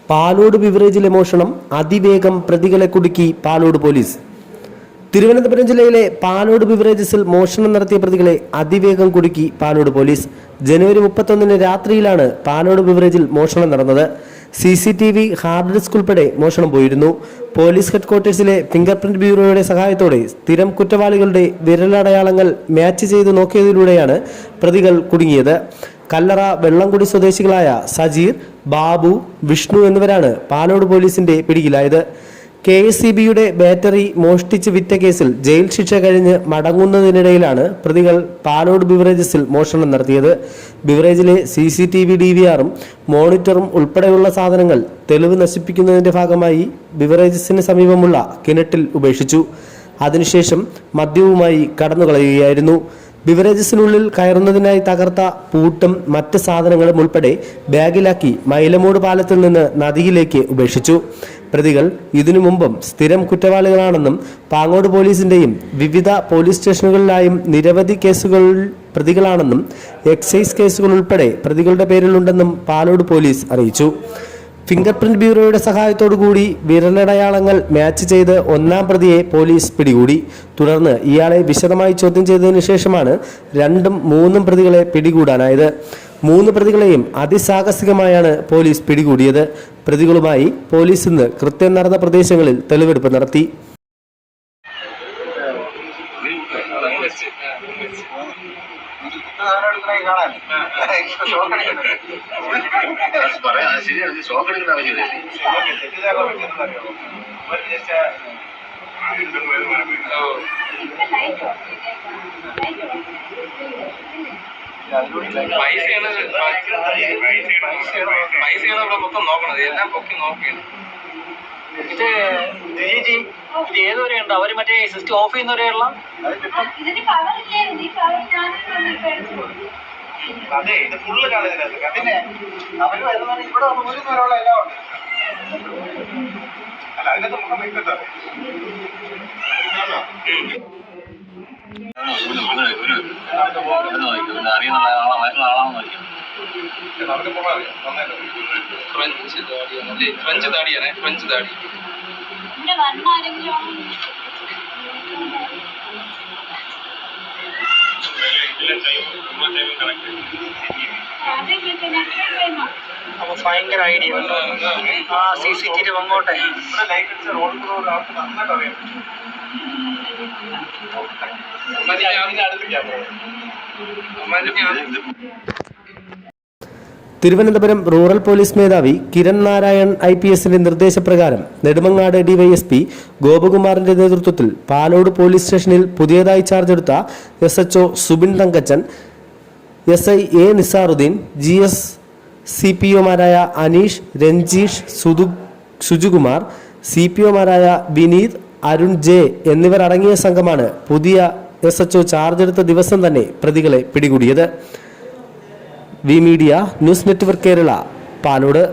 പാലോട് ബിവറേജിലെ മോഷണം അതിവേഗം പ്രതികളെ കുടുക്കി പാലോട് പോലീസ്. തിരുവനന്തപുരം ജില്ലയിലെ പാലോട് ബിവറേജസിൽ മോഷണം നടത്തിയ പ്രതികളെ അതിവേഗം കുടുക്കി പാലോട് പോലീസ്. ജനുവരി 31 രാത്രിയിലാണ് പാലോട് ബിവറേജിൽ മോഷണം നടന്നത്. CCTV, ഹാർഡ് ഡിസ്ക് ഉൾപ്പെടെ മോഷണം പോയിരുന്നു. പോലീസ് ഹെഡ്ക്വാർട്ടേഴ്സിലെ ഫിംഗർ പ്രിന്റ് ബ്യൂറോയുടെ സഹായത്തോടെ സ്ഥിരം കുറ്റവാളികളുടെ വിരലടയാളങ്ങൾ മാച്ച് ചെയ്ത് നോക്കിയതിലൂടെയാണ് പ്രതികൾ കുടുങ്ങിയത്. കല്ലറ വെള്ളംകുടി സ്വദേശികളായ സജീർ, ബാബു, വിഷ്ണു എന്നിവരാണ് പാലോട് പോലീസിന്റെ പിടിയിലായത്. KSEBയുടെ ബാറ്ററി മോഷ്ടിച്ച് വിറ്റ കേസിൽ ജയിൽ ശിക്ഷ കഴിഞ്ഞ് മടങ്ങുന്നതിനിടയിലാണ് പ്രതികൾ പാലോട് ബിവറേജസിൽ മോഷണം നടത്തിയത്. ബിവറേജിലെ CCTV DVRും മോണിറ്ററും ഉൾപ്പെടെയുള്ള സാധനങ്ങൾ തെളിവ് നശിപ്പിക്കുന്നതിന്റെ ഭാഗമായി ബിവറേജസിന് സമീപമുള്ള കിണറ്റിൽ ഉപേക്ഷിച്ചു. അതിനുശേഷം മദ്യവുമായി കടന്നുകളയുകയായിരുന്നു. ബിവറേജസിനുള്ളിൽ കയറുന്നതിനായി തകർത്ത പൂട്ടും മറ്റ് സാധനങ്ങളും ഉൾപ്പെടെ ബാഗിലാക്കി മൈലമൂട് പാലത്തിൽ നിന്ന് നദിയിലേക്ക് ഉപേക്ഷിച്ചു. പ്രതികൾ ഇതിനു മുമ്പും സ്ഥിരം കുറ്റവാളികളാണെന്നും പാങ്ങോട് പോലീസിന്റെയും വിവിധ പോലീസ് സ്റ്റേഷനുകളിലായും നിരവധി കേസുകളിൽ പ്രതികളാണെന്നും എക്സൈസ് കേസുകൾ ഉൾപ്പെടെ പ്രതികളുടെ പേരിലുണ്ടെന്നും പാലോട് പോലീസ് അറിയിച്ചു. ഫിംഗർ പ്രിന്റ് ബ്യൂറോയുടെ സഹായത്തോടുകൂടി വിരലടയാളങ്ങൾ മാച്ച് ചെയ്ത് ഒന്നാം പ്രതിയെ പോലീസ് പിടികൂടി. തുടർന്ന് ഇയാളെ വിശദമായി ചോദ്യം ചെയ്തതിനു ശേഷമാണ് 2ഉം 3ഉം പ്രതികളെ പിടികൂടാനായത്. 3 പ്രതികളെയും അതിസാഹസികമായാണ് പോലീസ് പിടികൂടിയത്. പ്രതികളുമായി പോലീസ് ഇന്ന് കൃത്യം നടന്ന പ്രദേശങ്ങളിൽ തെളിവെടുപ്പ് നടത്തി. പൈസയാണ് ഇവിടെ മൊത്തം നോക്കണത്, എല്ലാം പൊക്കി നോക്കിയാണ്. ഇത് ഏതുവരെ ഉണ്ട്? അവര് മറ്റേ സിസ്റ്റം ഓഫ് ചെയ്യുന്നവരെയുള്ള അതെ, ഇത് ഫുള്ള് കാണുന്നത്. അതിന് അവര് വരുന്നത് ഇവിടെ വന്ന് ഒരു നേരമുള്ള എല്ലാം ഉണ്ട്. അല്ല, അതിനകത്ത് മുഖം വെക്കുന്നത് ഫ്രഞ്ച് താടിയാണ്. ഫ്രഞ്ച് താടി അപ്പൊ ഭയങ്കര ഐഡിയ. ആ CCTV അങ്ങോട്ടെ തിരുവനന്തപുരം റൂറൽ പോലീസ് മേധാവി കിരൺ നാരായൺ IPSന്റെ നിർദ്ദേശപ്രകാരം നെടുമങ്ങാട് DYSP ഗോപകുമാറിന്റെ നേതൃത്വത്തിൽ പാലോട് പോലീസ് സ്റ്റേഷനിൽ പുതിയതായി ചാർജ് എടുത്ത SHO Subin Thankachan, SI A Nizaruddin, GS CPOമാരായ Aneesh, Ranjeesh, സുജുകുമാർ, CPOമാരായ Vineeth, Arun J എന്നിവർ അടങ്ങിയ സംഘമാണ് പുതിയ SHO ചാർജ് എടുത്ത ദിവസം തന്നെ പ്രതികളെ പിടികൂടിയത്. V Media news network Kerala, Palode.